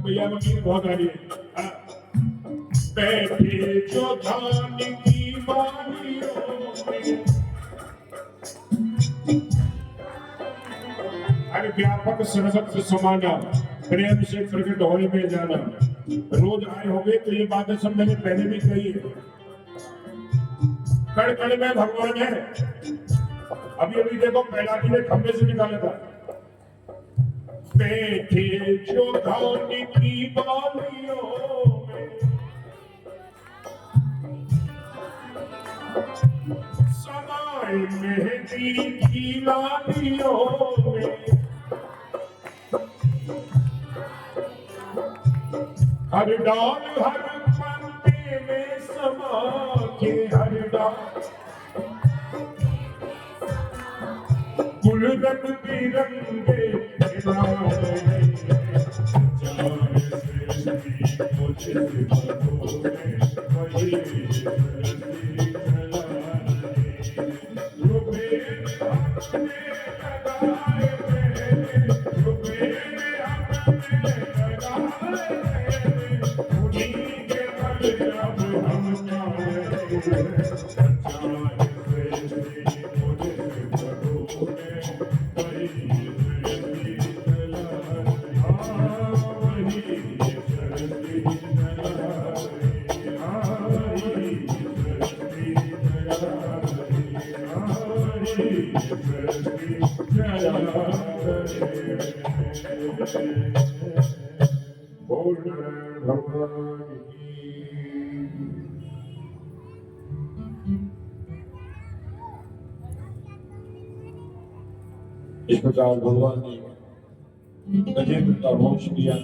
भैया मशीन बहुत आ रही है। बैठे जो धान की बालियों में, अरे व्यापक सरसत समाना, प्रेम से प्रकट होने में जाना। रोज आए होंगे तो ये बातें सब मैंने पहले भी कही है। कण कण में भगवान है। अभी अभी देखो पहला ने खंबे से निकाला था। बैठे जो धान की बालियों में, समाए मेहंदी की लालियों में, हर डाल हर पंक्ति में समा के, हर डाल गुल रंग बिरंगे इस प्रकार भगवान ने गजेंद्र का मोक्ष दिया।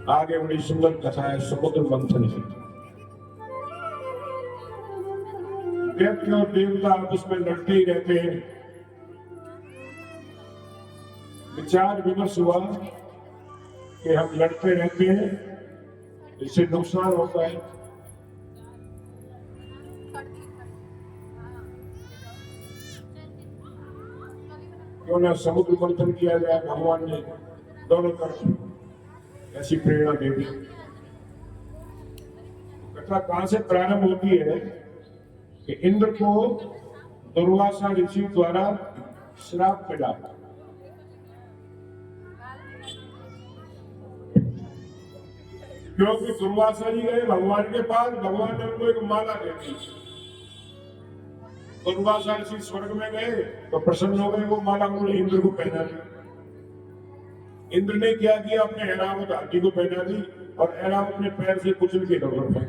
आगे बड़ी सुंदर कथा है समुद्र मंथन की। दैत्य और देवता आपस में लड़ते ही रहते हैं। विचार विमर्श हुआ कि हम लड़ते रहते हैं, इससे नुकसान होता है। क्यों ना समुद्र मंथन किया जाए। भगवान ने दोनों तरफ ऐसी प्रेरणा दे दी। कथा कहां से प्रारंभ होती है कि इंद्र को दुर्वासा ऋषि द्वारा श्राप मिला। क्योंकि दुर्वासा जी गए भगवान के पास, भगवान ने उनको एक माला दे दी। दुर्वासा ऋषि स्वर्ग में गए तो प्रसन्न हो गए, वो माला उन्होंने इंद्र को पहना दी। इंद्र ने क्या किया, अपने ऐरावत हाथी को पहना दी और ऐरावत अपने पैर से कुचल के डगर पे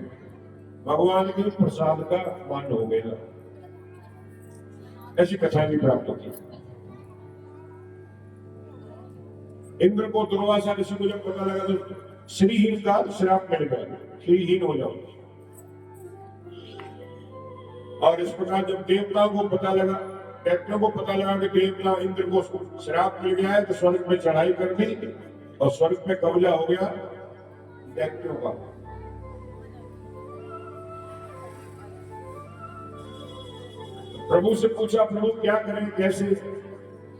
भगवान के प्रसाद का मान हो गया। ऐसी कथा भी प्राप्त होती है। इंद्र को दुर्वासा ऋषि को जब पता लगा तो श्रीहीन का श्राप मिल गया, श्रीहीन हो जाओ। और इस प्रकार जब देवताओं को पता लगा, दैत्यों को पता लगा कि देवता इंद्र को श्राप मिल गया है, तो स्वर्ग में चढ़ाई कर दी और स्वर्ग में कब्जा हो गया दैत्यों का। प्रभु से पूछा, प्रभु क्या करें, कैसे?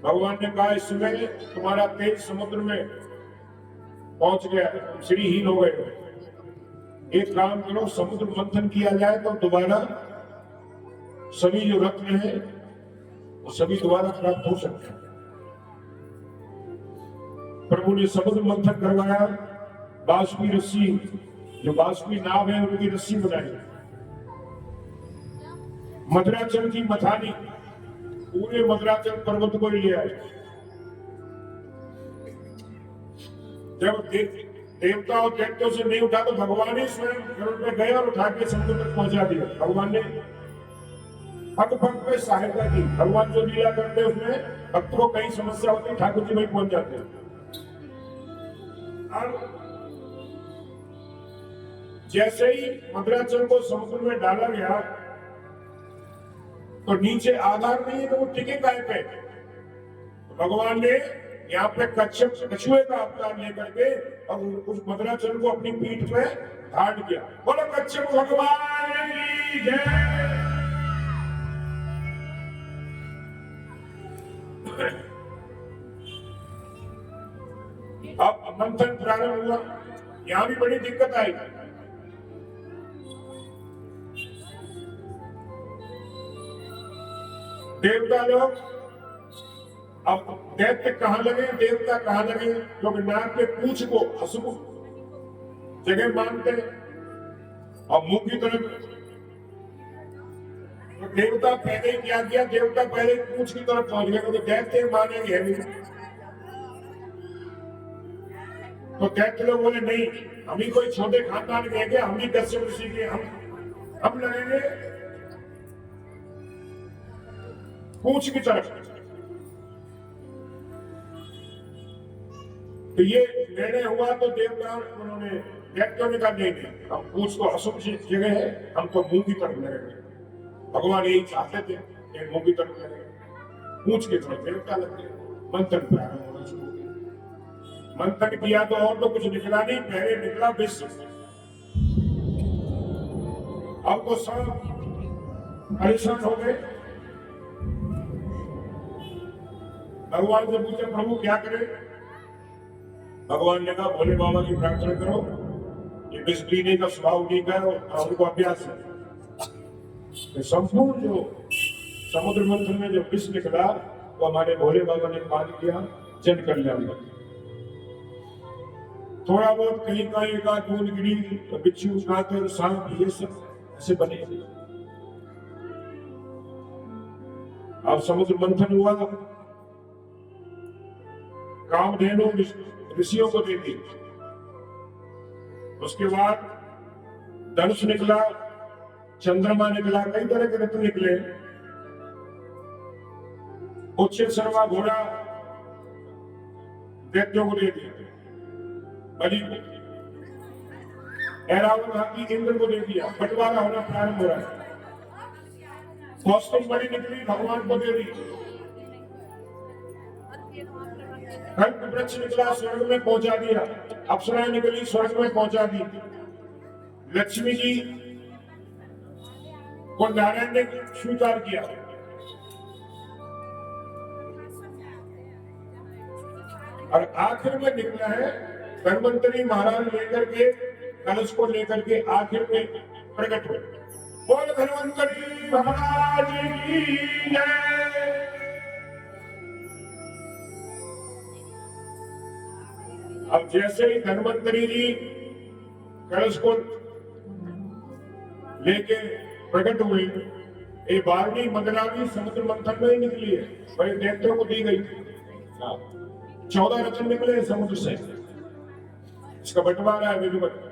भगवान ने कहा, इस समय तुम्हारा तेज समुद्र में पहुंच गया, श्रीहीन हो गए। एक काम करो, समुद्र मंथन किया जाए तो दोबारा सभी जो रत्न है वो सभी दोबारा प्राप्त हो सकते हैं। प्रभु ने समुद्र मंथन करवाया। बाष्पी रस्सी, जो बाष्पी नाव है उनकी रस्सी बनाई। मद्राचल की मथानी, पूरे मद्राचल पर्वत को ले आए। जब देवता और दैत्यों से नहीं उठा तो भगवान ही स्वयं गरुड़ पे गए और उठा के समुद्र तक पहुंचा दिया। भगवान ने पग पग पे सहायता की। भगवान जो लीला करते हैं उसमें भक्त को कहीं समस्या होती है, ठाकुर जी वहीं पहुंच जाते हैं। अब जैसे ही मद्राचल को समुद्र में डाला गया तो नीचे आधार नहीं है, तो वो टिके काहे पे? भगवान ने यहाँ पे कच्छप कछुए का अवतार लेकर के और उस मद्राचल को अपनी पीठ पे धारण किया। बोलो कच्छप भगवान की जय। अब मंथन प्रारंभ हुआ, यहां भी बड़ी दिक्कत आई। देवता लोग अब दैत्य कहां लगे, देवता कहां लगे, लोग नाक के पूंछ को अशुभ जगह मानते और मुंह की तरफ। तो देवता पहले ही क्या किया, देवता पहले पूंछ की तरफ पहुंच गए, तो दैत्य मानेंगे नहीं। तो दैत्य लोग बोले नहीं, हम ही कोई छोटे खानदान के हैं, हम ही 10 ऋषि के, हम लगेंगे पूंछ की तरफ। तो ये निर्णय हुआ तो देवता उन्होंने दैत्यों ने कहा नहीं, हम पूंछ को अशुभ जगह है, हम तो मुंह की तरफ लगेंगे। भगवान यही चाहते थे कि मुंह की तरफ लगेंगे, पूंछ की तरफ देवता लग गए। मंथन प्रारंभ होना शुरू हो गया। मंथन किया तो और तो कुछ निकला नहीं, पहले निकला विश्व। अब तो सब परेशान हो गए। भगवान से पूछे प्रभु क्या करें। भगवान ने कहा भोले बाबा की प्रार्थना करो, ये विष पीने का स्वभाव नहीं करो, हमको अभ्यास है। तो संपूर्ण जो समुद्र मंथन में जो विष निकला वो हमारे भोले बाबा ने पान किया, जन कल्याण। थोड़ा बहुत कहीं का एक आध बूंद गिरी तो बिच्छू कांकर सांप ये सब ऐसे बने। अब समुद्र मंथन हुआ, कामधेनु ऋषियों को दे दी। उसके बाद धनुष निकला, चंद्रमा निकला, कई तरह के ऋतु निकले। उच्च शर्मा घोड़ा दैत्यों को दे दिया, बलि को। ऐरावत हाथी इंद्र को दे दिया। बंटवारा होना प्रारंभ हो रहा है। कौस्तुभ बड़ी निकली, भगवान को दे दी। कल्प वृक्ष निकला, स्वर्ग में पहुंचा दिया। अप्सराएं निकली, स्वर्ग में पहुंचा दी। लक्ष्मी जी को नारायण ने स्वीकार किया। और आखिर में निकला है धन्वंतरी महाराज लेकर के, कलश को लेकर के आखिर में प्रकट हुए। बोल धन्वंतरी महाराज की जय। अब जैसे ही धन्वंतरी जी कलश को लेके प्रकट हुए, ये 12वीं मंगलावी समुद्र मंथन में ही निकली है, बड़े दैत्यों को दी गई। 14 रत्न निकले समुद्र से, इसका बंटवारा है विधिवत।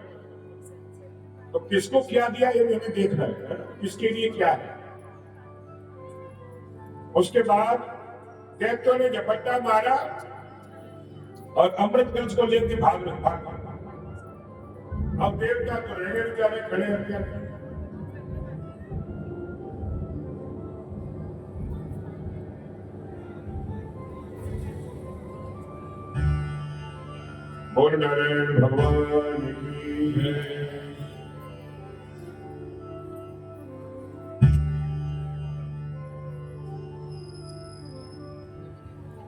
तो किसको क्या दिया ये हमें देखना है, किसके लिए क्या है। उसके बाद दैत्यों ने झपट्टा मारा और अमृत कलश को लेकर भाग। अब देवता तो रह गए बेचारे खड़े हथियार। बोल नारायण भगवान की जय।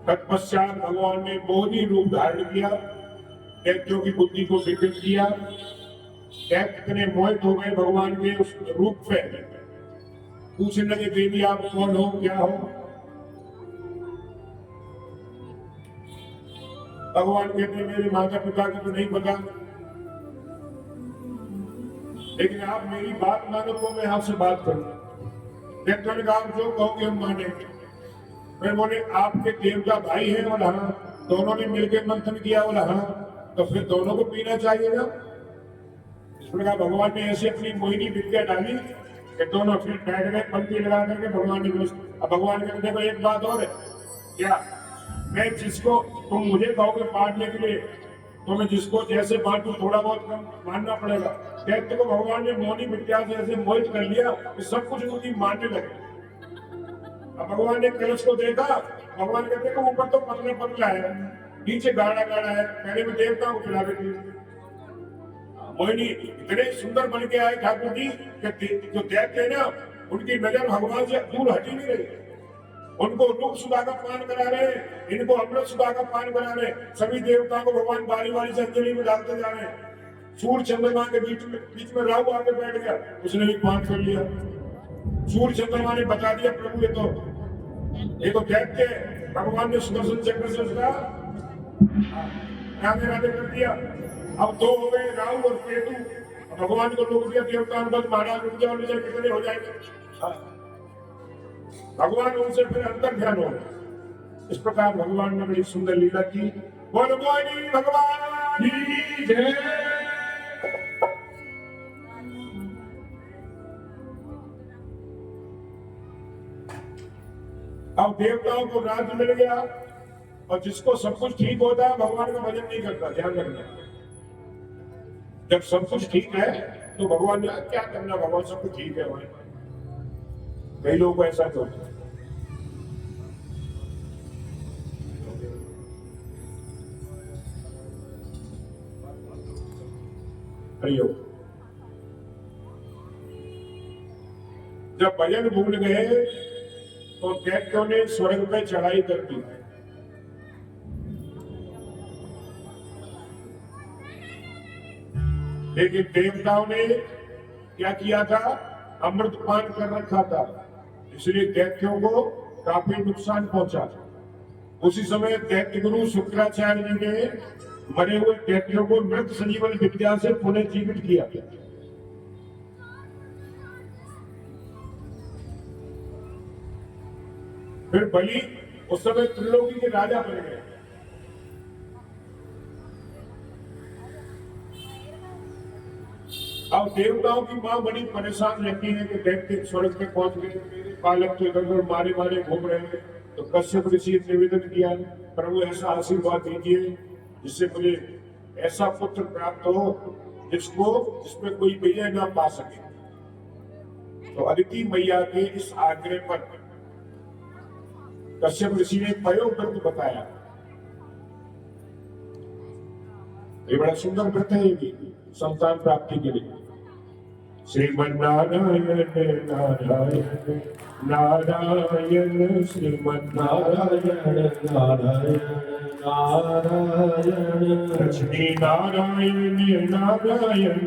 तत्पश्चात भगवान ने बोधि रूप धारण किया, दैत्यों की बुद्धि को विकृत किया। दैत्य इतने मोहित हो गए भगवान के उस रूप पे, पूछने लगे देवी आप कौन हो, क्या हो। भगवान कहते मेरे माता पिता को तो नहीं पता, लेकिन आप मेरी बात मानो तो मैं आपसे बात करूं। दैत्यों ने कहा जो कहोगे हम मानेंगे। फिर बोले आपके देवता भाई हैं, बोला हाँ। दोनों ने मिलकर मंथन किया, बोला हाँ। तो फिर दोनों को पीना चाहिए ना। इस प्रकार भगवान ने ऐसे अपनी मोहिनी विद्या डाली कि दोनों फिर बैठ गए पंक्ति लगा करके। भगवान ने अब भगवान कहते देखो एक बात और है क्या, मैं जिसको तुम मुझे कहोगे बांटने के लिए, तो मैं जिसको जैसे बांटू थोड़ा बहुत कम मानना पड़ेगा। दैत्य को भगवान ने मोहिनी विद्या से ऐसे मोहित कर लिया कि सब कुछ उनकी मानने लगे। अब भगवान ने कलश को देखा भगवान कहते हैं ऊपर तो पतला पतला है, नीचे गाढ़ा गाढ़ा है, पहले में देवताओं को खिला देती। मोहिनी इतने सुंदर बन के आए ठाकुर जी कि जो दैत्य है ना, उनकी नजर भगवान से दूर हटी नहीं रही। उनको रूप सुधा का पान करा रहे, इनको अमृत सुधा का पान करा रहे। सभी देवताओं को भगवान बारी बारी से अंजलि में डालते जा रहे हैं। सूर्य चंद्रमा के बीच में राहु आके बैठ गया, उसने भी पान कर लिया। सूर्य चंद्रमा ने बता दिया प्रभु ये तो दैत्य है। भगवान ने सुदर्शन चक्र से उसका राधे राधे कर दिया। अब दो हो गए, राहु और केतु। भगवान को रोक दिया, देवता बस महाराज रुक जाओ, कितने हो जाएंगे। भगवान उनसे फिर अंतर ध्यान हो गया। इस प्रकार भगवान ने बड़ी सुंदर लीला की। बोल मोहिनी भगवान की जय। अब देवताओं को राज्य मिल गया, और जिसको सब कुछ ठीक होता है भगवान का भजन नहीं करता। ध्यान रखना, जब सब कुछ ठीक है तो भगवान ने क्या करना, भगवान सब कुछ ठीक है हमारे। कई लोग ऐसा करते हैं। जब भजन भूल गए तो दैत्यों ने स्वर्ग पे चढ़ाई कर दी। लेकिन देवताओं ने क्या किया था, अमृत पान कर रखा था, इसलिए दैत्यों को काफी नुकसान पहुंचा। उसी समय दैत्य गुरु शुक्राचार्य जी ने मरे हुए दैत्यों को मृत संजीवन विद्या से पुनः जीवित किया। फिर बलि उस समय त्रिलोकी के राजा बन गए। अब देवताओं की मां बड़ी परेशान रहती है कि दैत्य स्वर्ग पे पहुंच गए, बालक तो इधर मारे मारे घूम रहे हैं। तो कश्यप ऋषि ने निवेदन किया, प्रभु ऐसा आशीर्वाद दीजिए जिससे मुझे ऐसा पुत्र प्राप्त हो जिसमें कोई विजय ना पा सके। तो अदिति मैया के इस आग्रह पर कश्यप ऋषि ने पयो व्रत बताया। ये बड़ा सुंदर व्रत है, ये भी संतान प्राप्ति के लिए। श्रीमन्नारायण नारायण नारायण श्रीमन्नारायण नारायण नारायण लक्ष्मी नारायण नारायण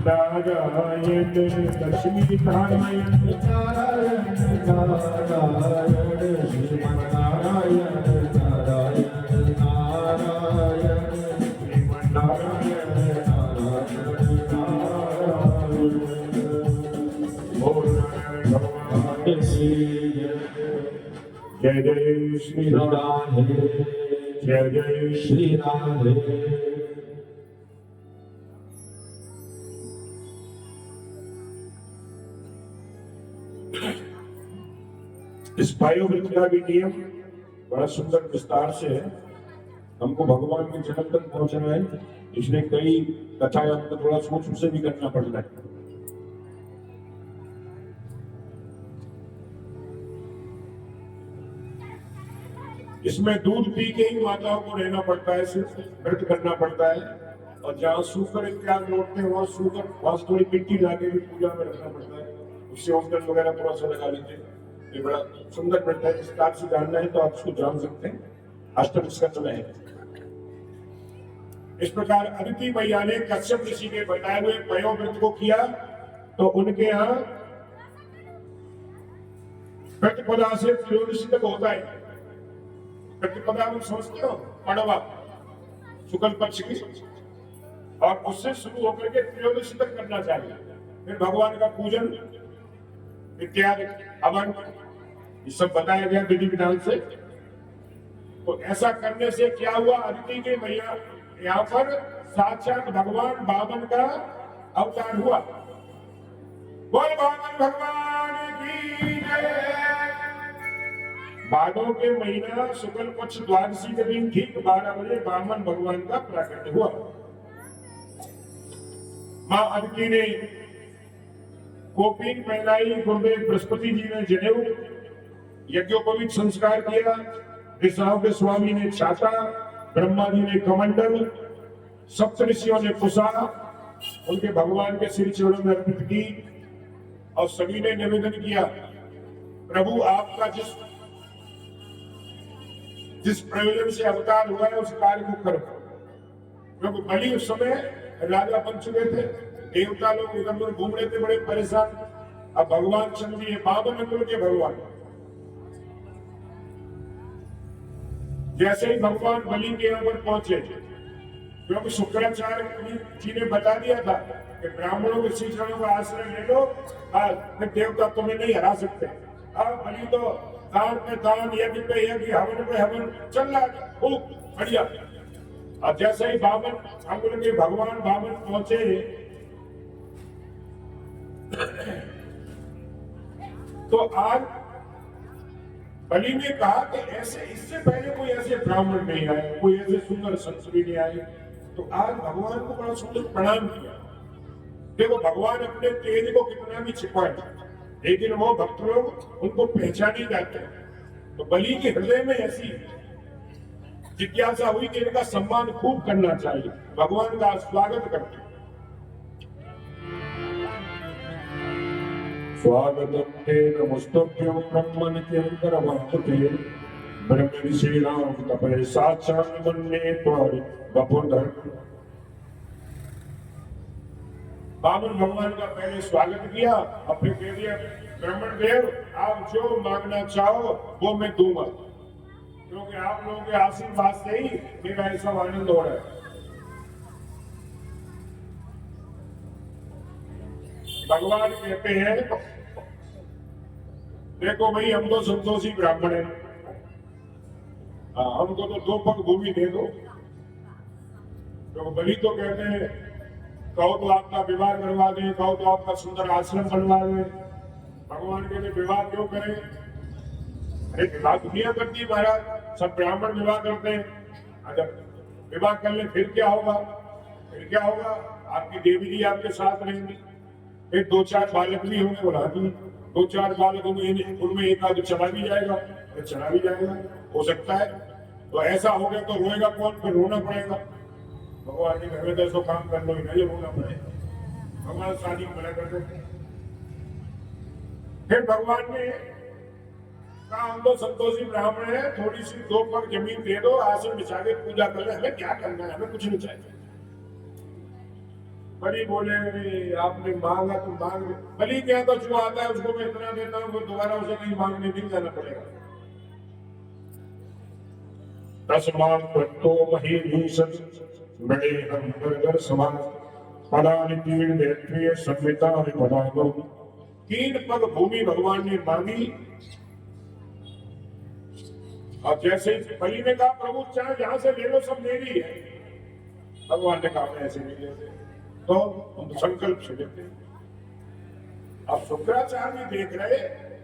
नारायण लक्ष्मी नारायण नारायण नारायण श्रीमन्नारायण नारायण नारायण श्रीमन्नारायण जय जय श्री राधे, जय जय श्री राधे। इस पायोव्रत का भी नियम बड़ा सुंदर विस्तार से है। हमको भगवान के जन्म तक पहुंचना है, इसलिए कई कथाएं हमको थोड़ा सोच से भी करना पड़ता है। इसमें दूध पी के ही माताओं को रहना पड़ता है, सिर्फ व्रत करना पड़ता है। और जहाँ सूकर इत्यादि लौटते हैं वहाँ थोड़ी मिट्टी लाके भी पूजा में रखना पड़ता है, उससे औंगन वगैरह थोड़ा सा लगा लेते हैं। ये बड़ा सुंदर व्रत है, विस्तार से जानना है तो आप इसको जान सकते हैं। अष्टम स्कंद में है। इस प्रकार अदिति मैया ने कश्यप ऋषि के बताए हुए पयो व्रत को किया, तो उनके यहाँ प्रतिपदा से त्रयोदशी तक होता है। प्रतिपदा को समझते हो, पड़वा शुक्ल पक्ष की, और उससे शुरू होकर के त्रयोदशी तक करना चाहिए। फिर भगवान का पूजन इत्यादि हवन ये सब बताया गया विधि विधान से। तो ऐसा करने से क्या हुआ, अदिति के मैया यहाँ पर साक्षात भगवान वामन का अवतार हुआ। बोल वामन भगवान की जय। भादों के महीना शुक्ल पक्ष द्वादशी के दिन ठीक 12 बजे वामन भगवान का प्राकट्य हुआ। मां अदिति ने कोपीन पहनाई, गुरुदेव बृहस्पति जी ने जनेऊ यज्ञोपवीत संस्कार किया, दिशाओं के स्वामी ने छाता, ब्रह्मा जी ने कमंडल, सप्तऋषियों ने कुशा उनके भगवान के श्री चरणों में अर्पित की और सभी ने निवेदन किया, प्रभु आपका जिस प्रयोजन से अवतार हुआ है उस कार्य को करो। क्योंकि बलि उस समय राजा बन चुके थे, देवता लोग इधर उधर घूम रहे थे बड़े परेशान। अब भगवान चल दिए, बावन अंकुल के भगवान। जैसे ही भगवान बलि के यहाँ पर पहुंचे, क्योंकि शुक्राचार्य जी ने बता दिया था कि ब्राह्मणों के श्री चरणों का आश्रय ले लो, फिर देवता तुम्हें नहीं हरा सकते। अब बलि तो दान पे दान, यज्ञ पे यज्ञ, हवन पे हवन चल रहा है, खूब बढ़िया। और जैसे ही बावन अंकुल के भगवान बावन पहुंचे तो आज बलि ने कहा कि ऐसे इससे पहले कोई ऐसे ब्राह्मण नहीं आए, कोई ऐसे सुंदर संत भी नहीं आए। तो आज भगवान को बड़ा सुंदर प्रणाम किया। देखो भगवान अपने तेज को कितना भी छिपाए, लेकिन वो भक्त लोग उनको पहचाने जाते हैं। तो बलि के हृदय में ऐसी जिज्ञासा हुई कि इनका सम्मान खूब करना चाहिए, भगवान का स्वागत करते। स्वागतम ते नमस्तुभ्यं ब्रह्मनित्यंतरवर्तते ब्रह्मविषीणां तपये साक्षात् मन्ये त्वारि वपुर्धर। बामन भगवान का पहले स्वागत किया और फिर कह दिया, ब्राह्मण देव आप जो मांगना चाहो वो मैं दूंगा, क्योंकि आप लोगों के आशीर्वाद से ही मेरा ऐसा आनंद हो रहा है। भगवान कहते हैं, देखो भाई हम तो संतोषी ब्राह्मण हैं, हमको तो 2 पग भूमि दे दो। तो बलि तो कहते हैं, कहो तो आपका विवाह करवा दें, कहो तो आपका सुंदर आश्रम बनवा दें। भगवान कहते विवाह क्यों करें? अरे विवाह दुनिया करती है महाराज, सब ब्राह्मण विवाह करते हैं। अगर विवाह कर ले फिर क्या होगा? फिर क्या होगा? आपकी देवी जी आपके साथ रहेंगी, फिर 2-4 बालक भी होंगे, बोला 2-4 बालक होंगे, उनमें एक आध चला भी जाएगा, फिर चला भी जाएगा, हो सकता है। तो ऐसा हो गया तो रोएगा कौन? फिर रोना पड़ेगा। भगवान के घर में 10 काम कर लो, नहीं रोना पड़ेगा। भगवान शादी मना कर देते। फिर भगवान ने कहा, हम तो संतोषी ब्राह्मण है, थोड़ी सी 2 पग जमीन दे दो, आसन बिछा के पूजा कर ले, हमें क्या करना है, हमें कुछ नहीं चाहिए। बलि बोले, आपने मांगा तो मांग, बलि क्या तो जो आता है उसको मैं इतना देता हूँ, वो दोबारा उसे नहीं मांगने नहीं जाना पड़ेगा। तस्मात् त्वत्तो महीभूषण बड़े हम बर्गर समान पदानि तीन देत्रीय संविता पदागो। 3 पग भूमि भगवान ने मांगी। और जैसे बलि ने कहा, प्रभु चाहे जहां से ले लो, सब मेरी है। भगवान ने कहा ऐसे नहीं लेते, तो हम संकल्प से लेते। अब शुक्राचार्य देख रहे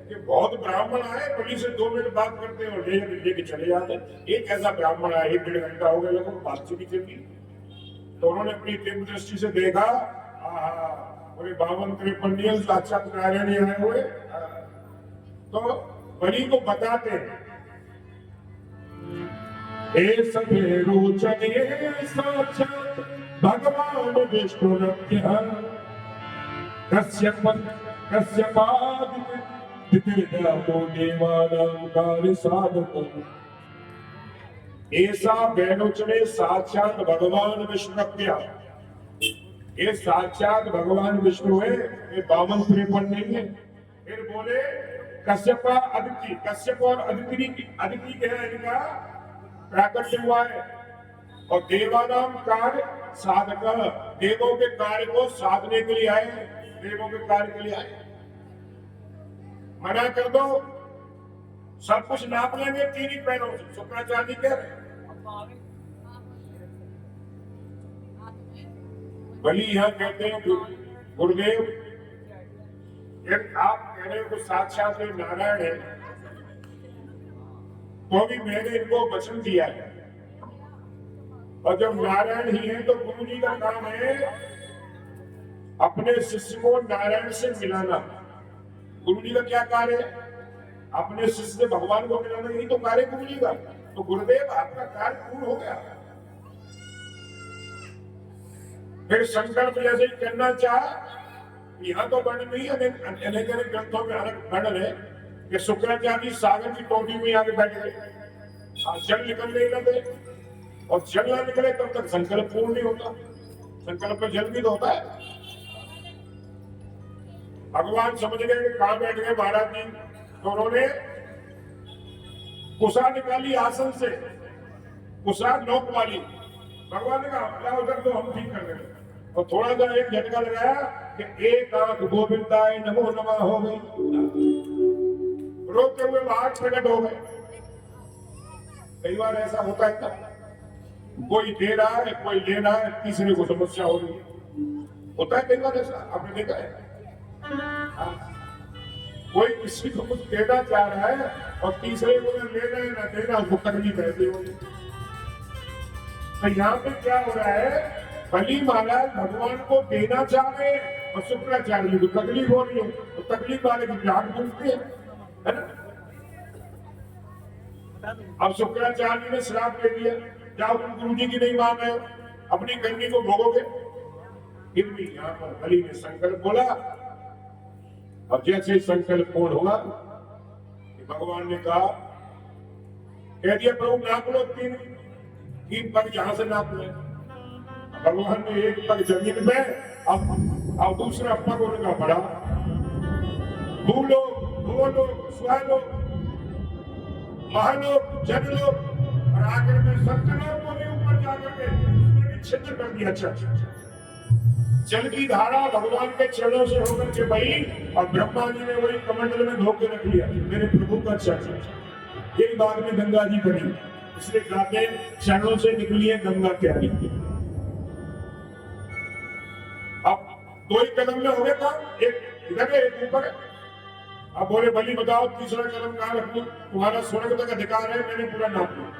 कि बहुत ब्राह्मण आए, बलि से 2 मिनट बात करते हैं और लेके चले जाते। एक ऐसा ब्राह्मण आया, 1-1.5 घंटा हो गया, लोगों को बातचीत ही चल रही। तो उन्होंने अपनी दिव्य दृष्टि से देखा, पूरे 52-53 साक्षात नारायण आए हुए। तो बलि को बताते हैं, साक्षात भगवान विष्णु ऐसा बेलोचने साक्षात भगवान विष्णु। ये साक्षात भगवान विष्णु है, ये 52-53 नहीं है। फिर बोले कश्यप अदिति, कश्यप और अदिति क्या है, इनका प्राकट्य हुआ है। और देवानाम कार्य साधक, देवों के कार्य को साधने के लिए आए, देवों के कार्य के लिए आए। मना कर दो, सब कुछ नाप लेंगे 3 ही पैरों से। शुक्राचार्य कह रहे, बलि यहाँ कहते हैं, गुरुदेव आप कह रहे हो तो साक्षात नारायण है, तो भी मैंने इनको वचन दिया है। और जब नारायण ही है तो गुरु जी का काम है अपने शिष्य को नारायण से मिलाना। गुरु जी का क्या कार्य है? अपने शिष्य से भगवान को मिलाना, यही तो कार्य गुरु जी का। तो गुरुदेव आपका कार्य पूर्ण हो गया। फिर संकल्प जैसे ही करना चाह, यहां तो वर्णन नहीं है, अनेक ग्रंथों में वर्णन है कि शुक्राचार्य सागर की टोटी में आके बैठ गए, जल निकल नहीं लगे, और जल ना निकले तब तक संकल्प पूर्ण नहीं होता। संकल्प में जल भी तो होता है। भगवान समझ गए कि कहां बैठ गए महाराज जी, तो उन्होंने कुशा निकाली आसन से, कुशा नोक वाली। भगवान ने कहा उधर तो हम ठीक कर रहे हैं, और थोड़ा सा एक झटका लगाया कि एक आंख गोविंदाय नमो नमः हो गई, रोते हुए बाहर प्रकट हो गए। कई बार ऐसा होता है ना, कोई दे रहा है कोई ले रहा है, तीसरे को समस्या हो रही है। होता है कई बार ऐसा, आपने देखा है। कोई किसी को कुछ देना चाह रहा है और तीसरे को न लेना है ना देना, उसको तकलीफ रहती होगी। तो यहाँ पे क्या हो रहा है, बलि महाराज भगवान को देना चाह रहे हैं और शुक्राचार्य को तकलीफ हो रही है, तो तकलीफ वाले की जान डूबती है ना। अब शुक्राचार्य ने श्राप दे दिया, जाओ तुम गुरु जी की नहीं मान रहे हो, अपनी करनी को भोगोगे। फिर भी यहाँ पर बलि ने संकल्प बोला, और जैसे संकल्प पूर्ण हुआ, भगवान ने कहा, कह दिया प्रभु नाप लो, तीन पग जहां से नाप ले। भगवान ने एक पग जमीन में, अब दूसरा पग उनका बढ़ा, भूलोक, भूलोक, स्वलोक, महलोक, जनलोक, और आखिर में सत्यलोक को भी ऊपर जाकर के उसमें भी छिद्र कर दिया। अच्छा, जल की धारा भगवान के चरणों से होकर के बही, और ब्रह्मा जी ने वही कमंडल में धो के रख लिया, मेरे प्रभु का चरण। यही बाद में गंगा जी बनी, इसलिए कहते चरणों से निकली है गंगा प्यारी। अब दो ही कदम में हो गया था, एक इधर है एक ऊपर है। अब बोले बलि बताओ तीसरा कदम कहां रखूं, तुम्हारा स्वर्ग तक अधिकार है, मैंने पूरा नाप लिया।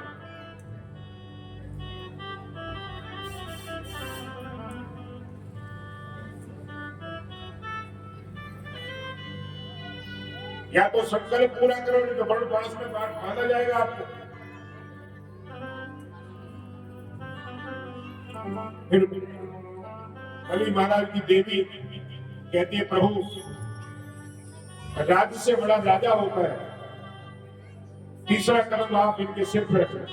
या तो संकल्प पूरा करो, नहीं तो बड़े पास में बांधा जाएगा आपको। फिर बलि महाराज की देवी कहती है, प्रभु राज्य से बड़ा राजा होता है, तीसरा कदम आप इनके सिर पर रखें।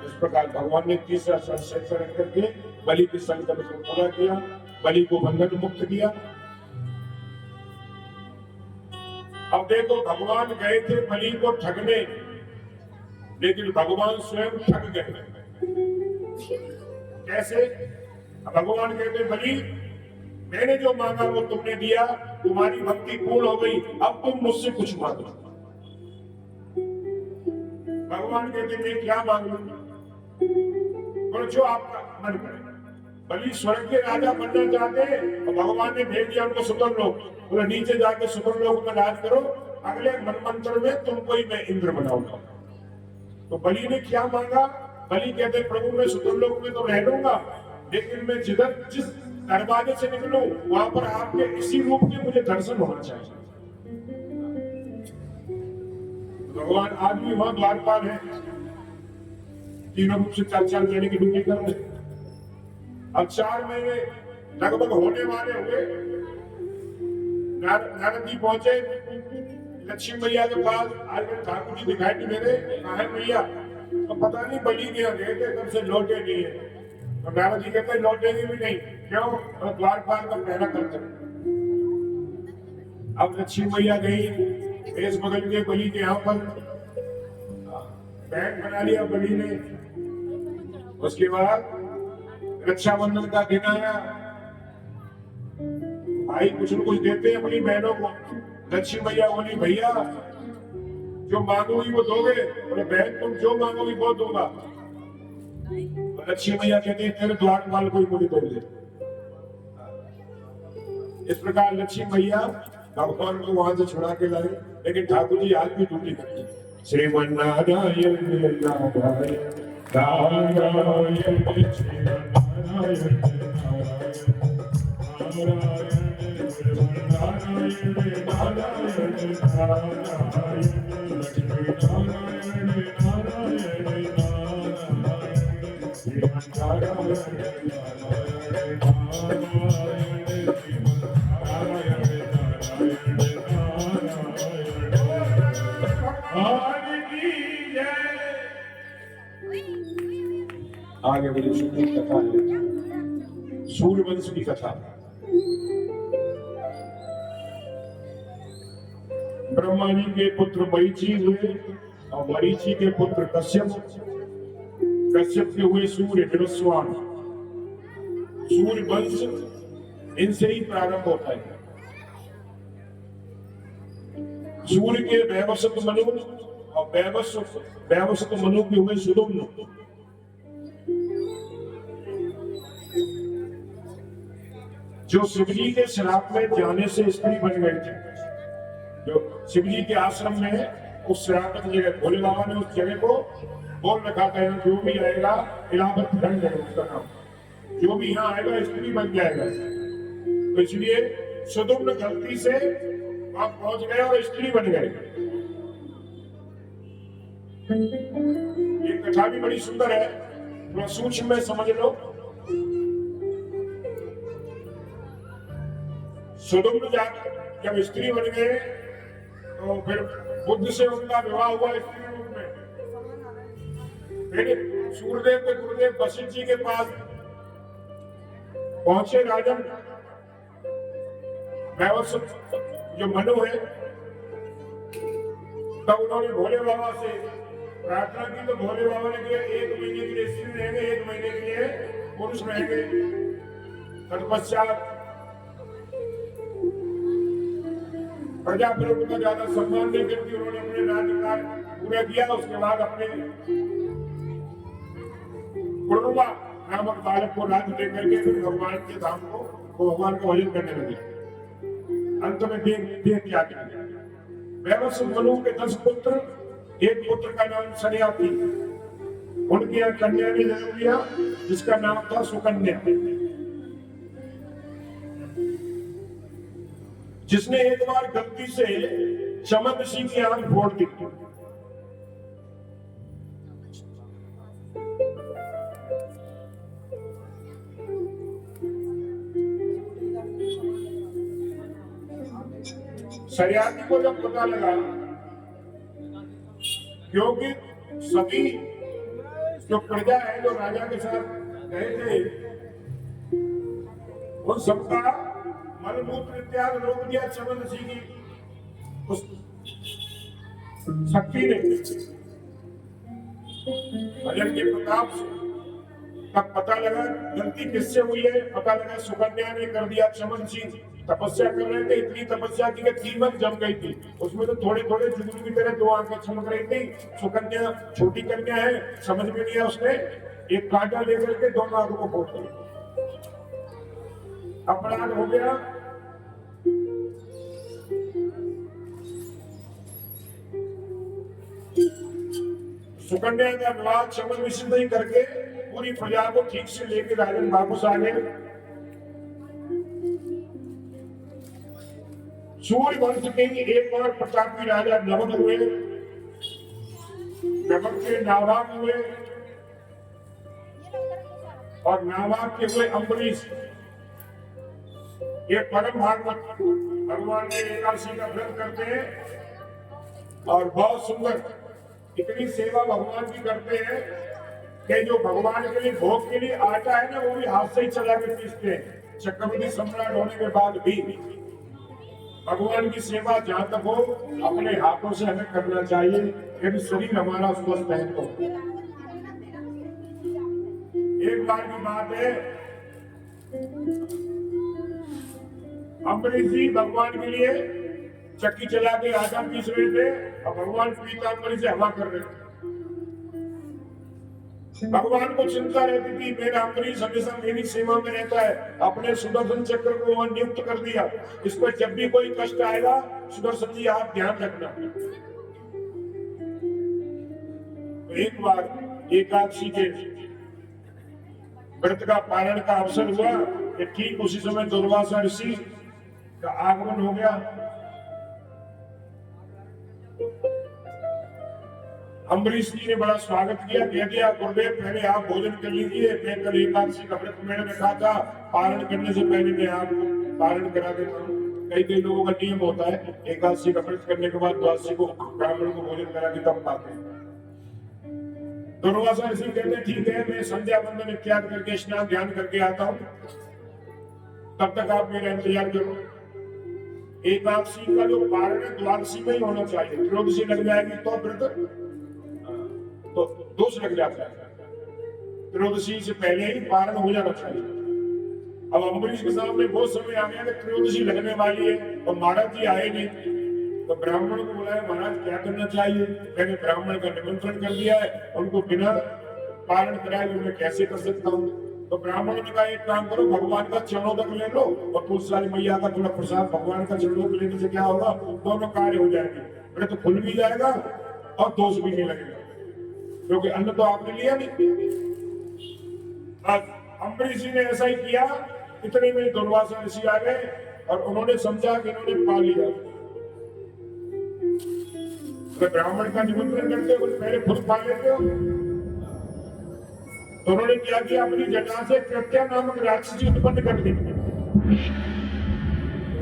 इस प्रकार भगवान ने तीसरा सिर पर रख करके बलि के संकल्प को पूरा किया, बलि को बंधन मुक्त किया। अब देखो भगवान गए थे बलि को ठगने, लेकिन भगवान स्वयं ठग गए। कैसे? भगवान कहते बलि मैंने जो मांगा वो तुमने दिया, तुम्हारी भक्ति पूर्ण हो गई, अब तुम मुझसे कुछ मांगो। भगवान कहते मैं क्या मांगू, और जो आपका मन करे। बलि स्वर्ग के राजा बनना चाहते हैं, और भगवान ने भेज दिया उनको सुपर लोक, बोला नीचे जाके सुपर लोक में राज करो, अगले मनमंत्र में तुमको ही मैं इंद्र बनाऊंगा। तो बलि ने क्या मांगा? बलि कहते प्रभु मैं सुपर लोक में तो रह लूंगा, लेकिन मैं जिस दरवाजे से निकलूं वहां पर आपके इसी रूप के मुझे दर्शन होना चाहिए। भगवान आज भी वहां द्वारपाल है, तीनों रूप से 4 महीने की ड्यूटी कर रहे। अब 4 महीने लगभग होने वाले हुए, नारद जी पहुंचे लक्ष्मी मैया के पास। आज ठाकुर जी दिखाई नहीं दे रहे, कहाँ है मैया? तो पता नहीं बलि गया गए थे, तब से लौटे नहीं है। तो नारद जी कहते लौटेंगे भी नहीं, क्यों? तो द्वारपाल का पहरा करते। अब लक्ष्मी मैया गई, देश बदल के बलि के यहाँ पर बैंक बना लिया बलि ने। उसके बाद रक्षाबंधन का दिन आया, भाई कुछ न कुछ देते हैं अपनी बहनों को। लक्ष्मी मैया बोली भैया जो मांगोगी वो दोगे? बोले बहन तुम जो मांगोगी वो दूंगा। लक्ष्मी मैया कहते हैं तेरे द्वारपाल को ही मुझे दे दे। इस प्रकार लक्ष्मी मैया भगवान को वहां से छुड़ा के लाए, लेकिन ठाकुर जी आज भी ड्यूटी करते हैं। श्रीमन नारायण नारायण नारायण आगे बड़ी सुंदर कथा है, सूर्यवंश की कथा। ब्रह्मा जी के पुत्र मरीचि हुए और मरीचि के पुत्र कश्यप, कश्यप के हुए सूर्य विवस्वान। सूर्य वंश इनसे ही प्रारंभ होता है। सूर्य के वैवस्वत मनु और वैवस्वत मनु के हुए सुदुम्न। जो शिवजी के श्राप में जाने से स्त्री बन गए थे, जो शिवजी के आश्रम में है, उस श्राप की जगह भोले बाबा ने उस जगह को बोल रखा था, जो भी आएगा इलाहाबाद खंड है उसका नाम, जो भी यहाँ आएगा स्त्री बन जाएगा। तो इसलिए सुदुम्न गलती से वहां पहुंच गए और स्त्री बन गए। ये कथा भी बड़ी सुंदर है, थोड़ा सूक्ष्म में समझ लो। सुदुम्न जब स्त्री बन गए तो फिर बुद्ध से उनका विवाह हुआ स्त्री रूप में। फिर सूर्यदेव के गुरुदेव वशिष्ठ जी के पास पहुंचे राजन वैवस्वत जो मनु है। तब उन्होंने भोले बाबा से प्रार्थना की, तो भोले बाबा ने कहा 1 महीने के लिए स्त्री रहेंगे, 1 महीने के लिए पुरुष रहेंगे। तत्पश्चात प्रजा फिर उनका ज्यादा सम्मान नहीं करती, उन्होंने अपने राज्यकाल पूरा किया। उसके बाद अपने पूर्णिमा नामक बालक को राज्य देकर के फिर भगवान के धाम को भगवान का भजन करने लगे। अंत में देह त्याग किया। वैवस्वत मनु के 10 पुत्र, एक पुत्र का नाम सन्यासी, उनकी यहाँ कन्या ने जन्म लिया जिसका नाम था सुकन्या, जिसने एक बार गलती से चमन ऋषि की आंख फोड़ दी। सरियाती को जब पता लगा, क्योंकि सभी जो प्रजा है जो राजा के साथ गए थे, उन सबका मलमूत्र इत्यादि रोक दिया चमन ऋषि की उस शक्ति ने, भजन के प्रताप से। तब पता लगा गलती किससे हुई है, पता लगा सुकन्या ने कर दिया। चमन ऋषि तपस्या कर रहे थे, इतनी तपस्या की कि तीमक जम गई थी, उसमें तो थोड़े थोड़े जुगनू की तरह 2 आंखें चमक रही थी। सुकन्या छोटी कन्या है, समझ में नहीं आया, उसने एक कांटा लेकर के दोनों आंखों को फोड़ दिया। अपराध हो गया। सुकन्या का विवाह चमन ऋषि नहीं करके पूरी प्रजा को ठीक से लेकर राजन वापस आ गए। सूर्य वंश के एक और प्रतापी राजा नवक हुए, नवक के नावाक हुए और नावाक के हुए अम्बरीश। ये परम भागवत भगवान के एकादशी का व्रत करते हैं और बहुत सुंदर इतनी सेवा भगवान की करते हैं कि जो भगवान के लिए भोग के लिए आटा है ना, वो भी हाथ से ही चला के पीसते हैं। चक्रवर्ती सम्राट होने के बाद भी भगवान की सेवा जहां तक हो अपने हाथों से हमें करना चाहिए, यदि शरीर हमारा स्वस्थ है तो। एक बार की बात है, अम्बरीश जी भगवान के लिए चक्की चला के आटा पीस रहे थे और भगवान पीताम्बरी से हवा कर रहे थे। भगवान को चिंता रहती थी, मेरा अम्बरीश हमेशा मेरी सेवा में रहता है। अपने सुदर्शन चक्र को वहां नियुक्त कर दिया, इस पर जब भी कोई कष्ट आएगा सुदर्शन जी आप ध्यान रखना। तो एक बार एकादशी के व्रत का पारण का अवसर हुआ कि ठीक उसी समय दुर्वासा ऋषि का आगमन हो गया। अम्बरीश जी ने बड़ा स्वागत किया, कह दिया गुरुदेव पहले आप भोजन कर लीजिए, मैं कल एकादशी का व्रत मैंने रखा था, पारण करने से पहले मैं आपको पारण करा देता हूँ। कई लोगों का नियम होता है एकादशी का व्रत करने के बाद द्वादशी को ब्राह्मण को भोजन करा के तब पाते हैं। दुर्वासा ऋषि कहते हैं ठीक है, मैं संध्या बंदन इत्यादि करके स्नान ध्यान करके आता हूँ, तब तक आप मेरा इंतजार करो। एकादशी का जो पारण है द्वादशी में ही होना चाहिए, त्रयोदशी लग जाएगी तो व्रत तो दोष लग जाता है। त्रयोदशी से पहले ही पारण हो जाना चाहिए। अब अम्बरीश के सामने बहुत समय आ गया कि त्रयोदशी लगने वाली है और महाराज जी आए नहीं, तो ब्राह्मण को बुलाया, महाराज क्या करना चाहिए? मैंने ब्राह्मण का निमंत्रण कर दिया है, उनको बिना पारण कराए मैं कैसे कर सकता हूँ? तो ब्राह्मण ने कहा एक काम करो, भगवान का चरणोदक ले लो और तुलसी मैया का थोड़ा प्रसाद भगवान का चरणोदक लेने से क्या होगा, दोनों कार्य हो जाएंगे, व्रत खुल भी जाएगा और दोष भी नहीं लगेगा, क्योंकि अन्न तो आपने लिया नहीं। अम्बरीश जी ने ऐसा ही किया। इतने में दुर्वासा ऋषि आ गए और उन्होंने समझा कि इन्होंने पा लिया। तो ब्राह्मण का निमंत्रण करते हो पहले खुद पा लेते हो। तो उन्होंने क्या किया, अपनी जटा से कृत्या नामक राक्षसी उत्पन्न कर दी।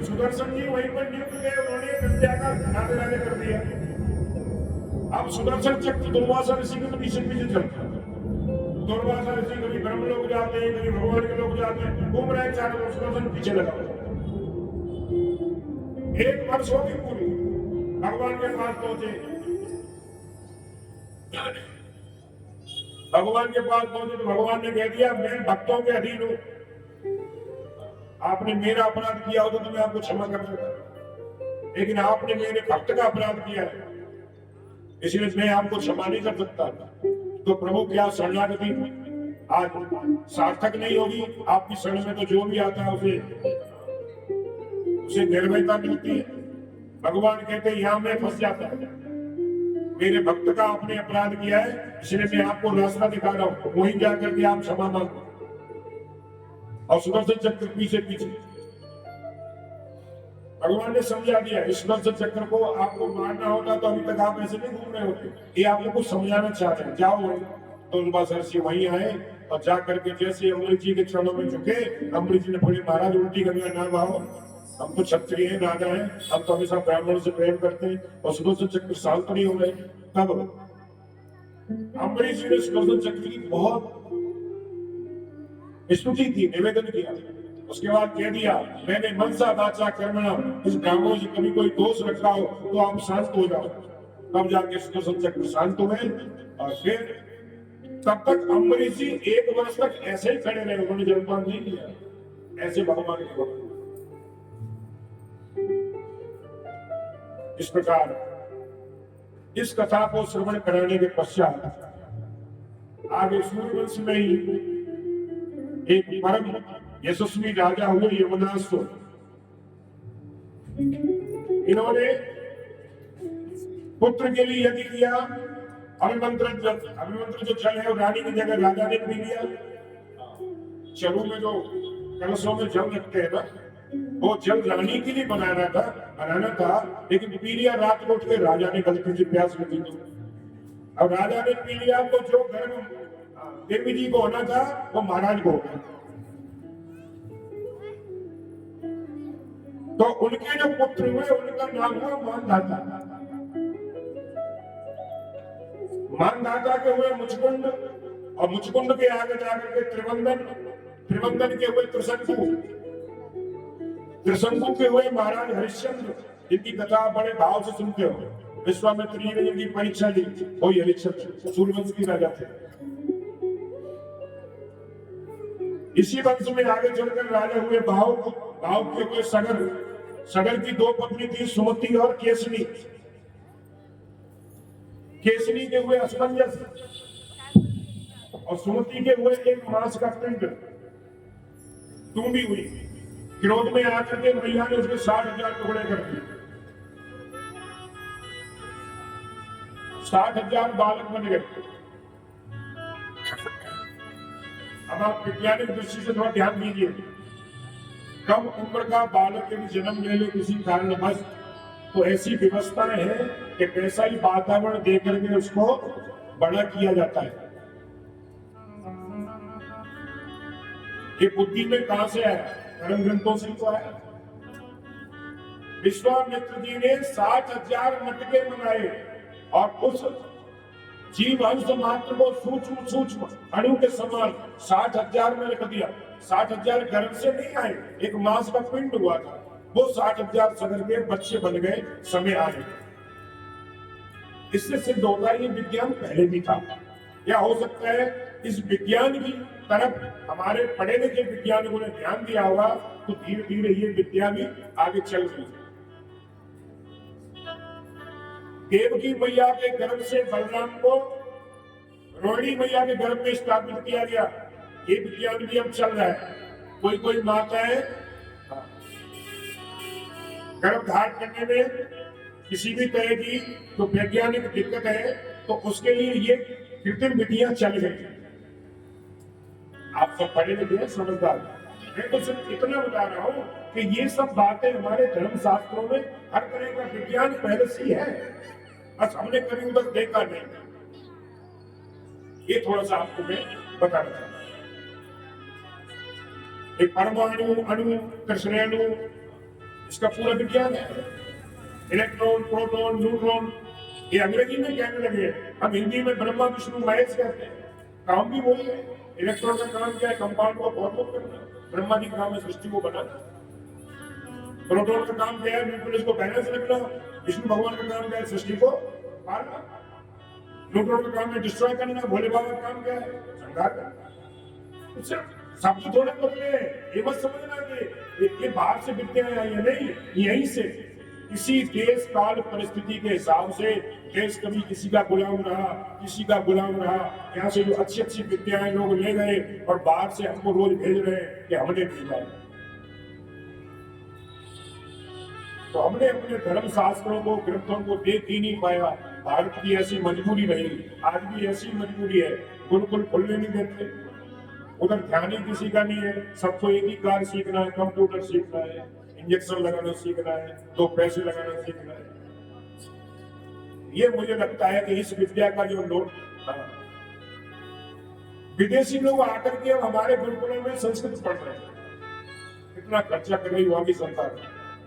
सुदर्शन जी वहीं पर नियुक्त गए, उन्होंने कृत्या का राधे कर दिया। अब सुदर्शन चक्र दुर्वासा ऋषि के पीछे पीछे चलता। दुर्वासा ऋषि कभी ब्रह्मलोक जाते हैं, कभी भगवान के लोग जाते हैं, घूम रहे चारों ओर, सुदर्शन पीछे लगा। एक वर्ष होगी पूरी, भगवान के पास पहुंचे। भगवान के पास पहुंचे तो भगवान ने कह दिया मैं भक्तों के अधीन हूं, आपने मेरा अपराध किया होता तो मैं आपको क्षमा कर सकता, लेकिन आपने मेरे भक्त का अपराध किया है, इसलिए मैं आपको क्षमा नहीं कर सकता। तो प्रभु क्या शरणागति आज सार्थक नहीं होगी? आपकी शरण में तो जो भी आता है उसे निर्भयता मिलती है। भगवान कहते हैं यहां मैं फंस जाता हूं, मेरे भक्त का आपने अपराध किया है, इसलिए मैं आपको रास्ता दिखा रहा हूं, वहीं जाकर के आप क्षमा मांगो। और सुदर्शन चक्र पीछे पीछे भगवान ने समझा दिया। इस सुदर्शन चक्र को आपको मारना होता तो अभी तक आप ऐसे नहीं घूम रहे होते, ये आपको कुछ समझाना चाहते हैं, जाओ वहीं। तो दुर्वासा ऋषि वहीं आए और जाकर के जैसे अम्बरीश जी के चरणों में झुके, अम्बरीश जी ने बोले महाराज उल्टी करना ना भाव, हम तो क्षत्रिय हैं, राजा हैं, हम तो हमेशा ब्राह्मणों से प्रेम करते हैं और सुदर्शन चक्र शांत नहीं हो रहे। तब अम्बरीश जी ने सुदर्शन चक्र की बहुत स्तुति की, निवेदन किया। उसके बाद कह दिया मैंने मनसा वाचा कर्मणा, इस ब्राह्मणों से कभी कोई दोष रखा हो तो आप शांत हो जाओ। तब जाके सुदर्शन चक्र शांत हुए और फिर तब तक अम्बरीश जी 1 वर्ष तक ऐसे ही खड़े रहे, उन्होंने जलपान नहीं किया, ऐसे भगवान के भक्त। इस प्रकार इस कथा को श्रवण कराने के पश्चात आगे सूर्यवंश में ही एक परम यशस्वी राजा हुए यमनासुर। इन्होंने पुत्र के लिए यज्ञ किया, अभिमंत्रित जो जल है वो रानी की जगह राजा ने पी लिया। चरू में जो कलशों में जल रखते हैं ना, वो जल रानी के लिए बनाना था, लेकिन पी लिया। रात को उठ के राजा ने गलती से प्यास लगी तो अब राजा ने पी लिया, तो जो गर्भ देवी जी को होना था वो महाराज को हो गया। तो उनके जो पुत्र हुए उनका नाम हुआ मानधाता। मानधाता के हुए मुचकुंद, और मुचकुंद के आगे जाकर के त्रिवंदन के हुए त्रिशंकु, त्रिशंकु के हुए महाराज हरिश्चंद्र, जिनकी कथा बड़े भाव से सुनते हो। विश्वामित्र जी ने जिनकी परीक्षा ली वही हरिश्चंद्र सूर्यवंश की राजा थे। इसी वंश में आगे चलकर राजा हुए भाव के हुए सगर की 2 पत्नी थी, सुमति और केसनी। केसनी के हुए असमंजस और सुमति के हुए एक मांस का पिंड भी हुई। क्रोध में आकर के मैया ने उसके 60,000 टुकड़े कर दिए। 60,000 बालक बन गए। अब आप वैज्ञानिक दृष्टि से थोड़ा ध्यान दीजिए, कम उम्र का बालक यदि जन्म ले ले किसी कारणवश तो ऐसी व्यवस्थाएं हैं कि वैसा ही वातावरण दे करके उसको बड़ा किया जाता है। ये बुद्धि में कहां से आया? धर्म ग्रंथों से तो आया। विश्वामित्र जी ने 60,000 मटके बनाए और उस जीव अंश मात्र को सूक्ष्म सूक्ष्म अणु के समान 60,000 में रख दिया। 60,000 गर्भ से नहीं आए, एक मांस का पिंड हुआ था, वो 60,000 सगर के बच्चे बन गए, समय आए। इससे सिद्ध होता है ये विज्ञान पहले भी था। या हो सकता है इस विज्ञान की तरफ हमारे पढ़े लिखे वैज्ञानिकों ने ध्यान दिया होगा, तो धीरे धीरे ये विद्या भी आगे चल रही है। देवकी मैया के गर्भ से बलराम को रोहिणी मैया के गर्भ में स्थापित किया गया, ये विज्ञान भी अब चल रहा है। कोई कोई माताएं गर्भ धारण करने में किसी भी तरह की तो वैज्ञानिक दिक्कत है, तो उसके लिए ये कृत्रिम विधियां चल गई। आप सब पढ़े लिखे समझदार, मैं तो सिर्फ इतना बता रहा हूं कि ये सब बातें हमारे धर्म शास्त्रों में हर तरह का विज्ञान पहले से ही है, बस हमने कभी उधर देखा नहीं। ये थोड़ा सा आपको मैं बताना चाहता हूं। एक परमाणु, अणु, कृष्णेणु, इसका पूरा विज्ञान है। इलेक्ट्रॉन, प्रोटॉन, न्यूट्रॉन, ये अंग्रेजी में कहने लगे, हम हिंदी में ब्रह्मा विष्णु महेश कहते हैं, काम भी वही है। इलेक्ट्रॉन का काम क्या है? कंपाउंड को फॉर्म करना। ब्रह्मा जी का काम है सृष्टि को बनाना। प्रोटॉन का काम क्या है? न्यूक्लियस को बैलेंस रखना। विष्णु भगवान का काम क्या है? सृष्टि को पालना। न्यूट्रॉन का काम है डिस्ट्रॉय करना। भोले बाबा का काम क्या है? संहार करना। सिर्फ शब्द थोड़े बदले, ये मत समझना कि ये बाहर से विद्याएं आई है, नहीं, यहीं से किसी देश काल परिस्थिति के हिसाब से देश कभी किसी का गुलाम रहा, किसी का गुलाम रहा। यहाँ से जो अच्छी अच्छी विद्याएं लोग ले गए और बाहर से हमको रोज भेज रहे हैं कि हमने भेजा। तो हमने अपने धर्म शास्त्रों को, ग्रंथों को देख ही नहीं पाया। भारत की ऐसी मजबूरी रही, आज भी ऐसी मजबूरी है, गुरुकुल खुलने नहीं देते, उधर ध्यान ही किसी का नहीं है। सबको एक ही कार सीखना है, कंप्यूटर सीखना है, इंजेक्शन लगाना सीखना है, 2 पैसे लगाना सीखना है। ये मुझे लगता है कि इस विद्या का जो लोग, विदेशी लोग आकर के अब हमारे गुरुकुलों में संस्कृत पढ़ रहे हैं, कितना खर्चा कर रही वहां की सरकार,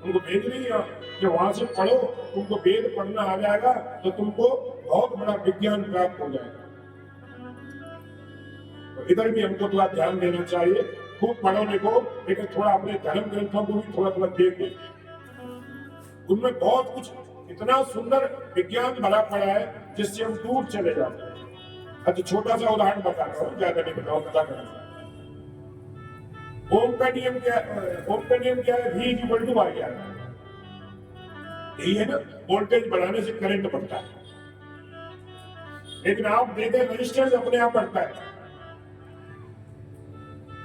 उनको भेज रही है कि वहां से पढ़ो, तुमको वेद पढ़ना आ जाएगा तो तुमको बहुत बड़ा विज्ञान प्राप्त हो जाएगा। तो इधर भी हमको थोड़ा ध्यान देना चाहिए। खूब पढ़ो लिखो, लेकिन थोड़ा अपने धर्म ग्रंथों को भी थोड़ा थोड़ा देखो। उनमें बहुत कुछ इतना सुंदर विज्ञान भरा पड़ा है जिससे हम दूर चले जाते हैं। अच्छा, छोटा सा उदाहरण बता रहा हूँ, ज्यादा नहीं बताऊँ, पता करें। ओम का नियम क्या है? ओम का नियम क्या है? V = I R। यही है ना, वोल्टेज बढ़ाने से करंट बढ़ता है। लेकिन आप देखें रेजिस्टेंस अपने आप बढ़ता है।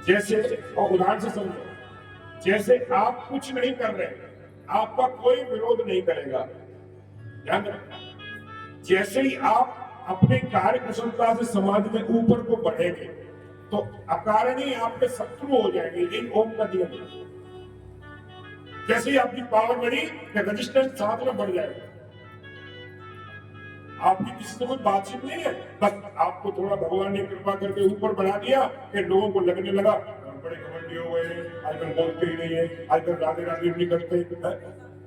जैसे, और उदाहरण से समझो, जैसे आप कुछ नहीं कर रहे, आपका कोई विरोध नहीं करेगा, ध्यान रखना। जैसे ही आप अपने कार्य कुशलता से समाज में ऊपर को बढ़ेंगे तो अकारण ही आप पे शत्रु हो जाएंगे। यही ओम का नियम है। जैसे ही आपकी पावर बढ़ी, रेजिस्टेंस साथ में बढ़ जाएगा। आपकी किसी से कोई बातचीत नहीं है, बस आपको थोड़ा भगवान ने कृपा करके ऊपर बढ़ा दिया कि लोगों को लगने लगा बड़े घमंडी हो गए, आजकल बोलते ही नहीं है, आजकल राधे राधे नहीं करते,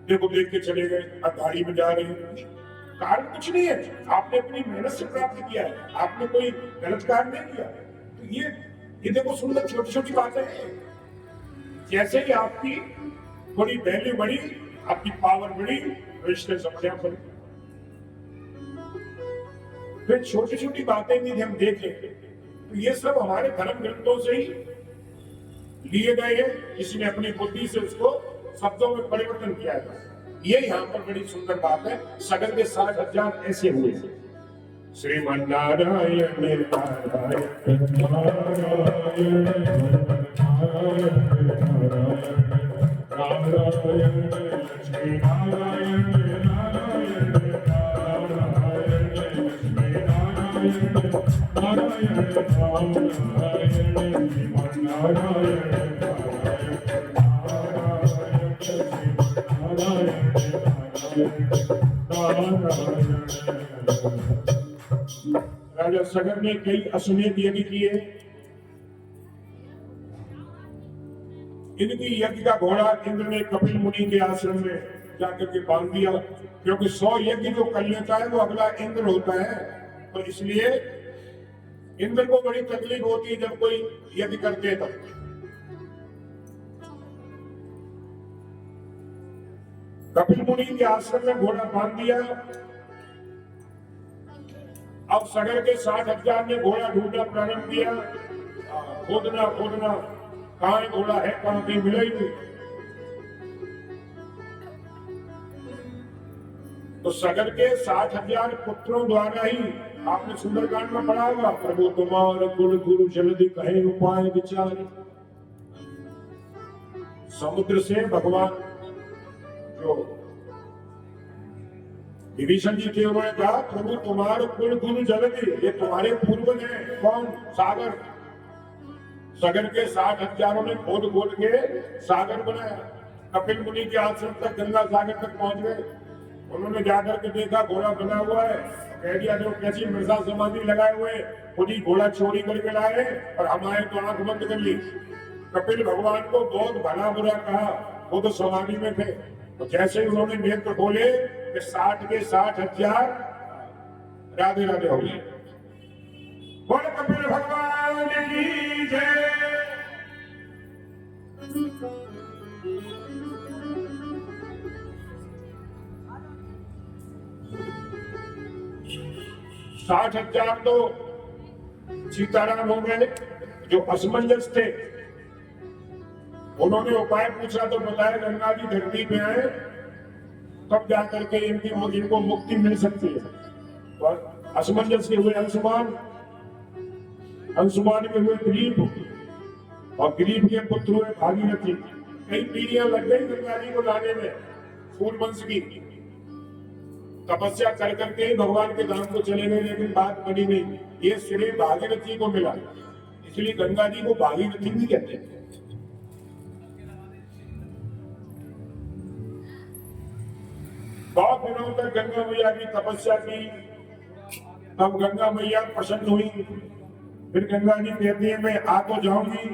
देखो देख के चले गए, अब गाड़ी में जा रहे हैं। कारण कुछ नहीं है, आपने अपनी मेहनत से प्राप्त किया है, आपने कोई गलत कार्य नहीं किया। तो ये देखो सुंदर छोटी छोटी बातें हैं। जैसे ही आपकी थोड़ी वैल्यू बढ़ी, आपकी पावर बढ़ी, रिश्ते समस्या बढ़ी। फिर छोटी छोटी बातें भी हम देख लेंगे, तो ये सब हमारे धर्म ग्रंथों से ही लिए गए हैं। किसी ने अपनी बुद्धि से उसको शब्दों में परिवर्तन किया है। ये यहाँ पर बड़ी सुंदर बात है। सगर के 60,000 ऐसे हुए। श्रीमन नारायण नारायण नारायण नारायण लक्ष्मी नारायण नारायण नारायण लक्ष्मी नारायण नारायण नारायण नारायण नारायण राजा सगर ने कई अश्वमेध यज्ञ किए। इनकी यज्ञ का घोड़ा इंद्र ने कपिल मुनि के आश्रम में जाकर के बांध दिया, क्योंकि 100 यज्ञ जो कर लेता है वो अगला इंद्र होता है। तो इसलिए इंद्र को बड़ी तकलीफ होती है जब कोई यज्ञ करते हैं तब। कपिल मुनि के आश्रम में घोड़ा बांध दिया। अब सगर के 60,000 ने घोड़ा ढूंढना प्रारंभ किया। खोदना खोदना, कहाँ घोड़ा है, कहाँ कहीं मिला ही नहीं। तो सगर के 60,000 पुत्रों द्वारा ही, आपने सुंदरकांड में पढ़ा होगा, प्रभु तुम्हारे कुल गुरु जल्दी कहे उपाय विचार। समुद्र से भगवान जो विभीषण जी थे उन्होंने कहा, प्रभु तुम्हारे कुल गुरु जल्दी, ये तुम्हारे पूर्वज हैं। कौन? सागर। सगर के 60,000 ने खोद खोद के सागर बनाया। कपिल मुनि के आश्रम तक, गंगा सागर तक पहुंच गए। उन्होंने जाकर के देखा घोड़ा बना हुआ है। कह दिया जो कैसी मिर्जा समाधि लगाए हुए, खुद ही घोड़ा चोरी करके लाए और हमारे तो आंख बंद कर ली। कपिल भगवान को बहुत भला बुरा कहा, वो तो समाधि में थे। तो जैसे ही उन्होंने नेत्र खोले कि 60 के 60,000 राधे राधे हो गए। बोल कपिल भगवान की जय। 60,000 तो सीताराम हो गए जो असमंजस थे। उन्होंने उपाय पूछा तो बताया गंगा जी धरती पे आए तब जाकर के इनको मुक्ति मिल सकती है। और असमंजस के हुए अंशुमान, अंशुमान के हुए दिलीप, और दिलीप के पुत्र हुए भागीरथी। कई पीढ़ियां लग गई गंगा जी को लाने में। सूर्यवंश की तपस्या कर करके ही भगवान के धाम को चले गए, लेकिन बात बनी नहीं। ये श्रेय भागीरथी को मिला, इसलिए गंगा जी को भागीरथी भी कहते हैं। बहुत दिनों तक गंगा मैया की तपस्या की, तब गंगा मैया प्रसन्न हुई। फिर गंगा जी कहती है मैं आ तो जाऊंगी,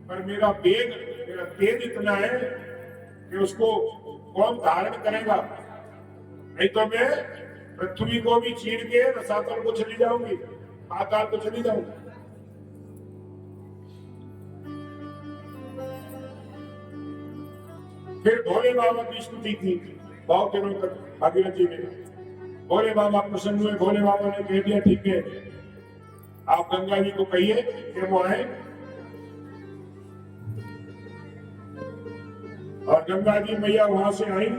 पर मेरा तेज इतना है कि उसको कौन धारण करेगा, नहीं तो मैं पृथ्वी को भी चीर के रसातल को चली जाऊंगी, पाताल को चली जाऊंगी। फिर भोले बाबा की स्तुति की बहुत दिनों तक भागीरथी ने। भोले बाबा प्रसन्न हुए। भोले बाबा ने कह दिया ठीक है, आप गंगा जी को कहिए कि वो आए। और गंगा जी मैया वहां से आई।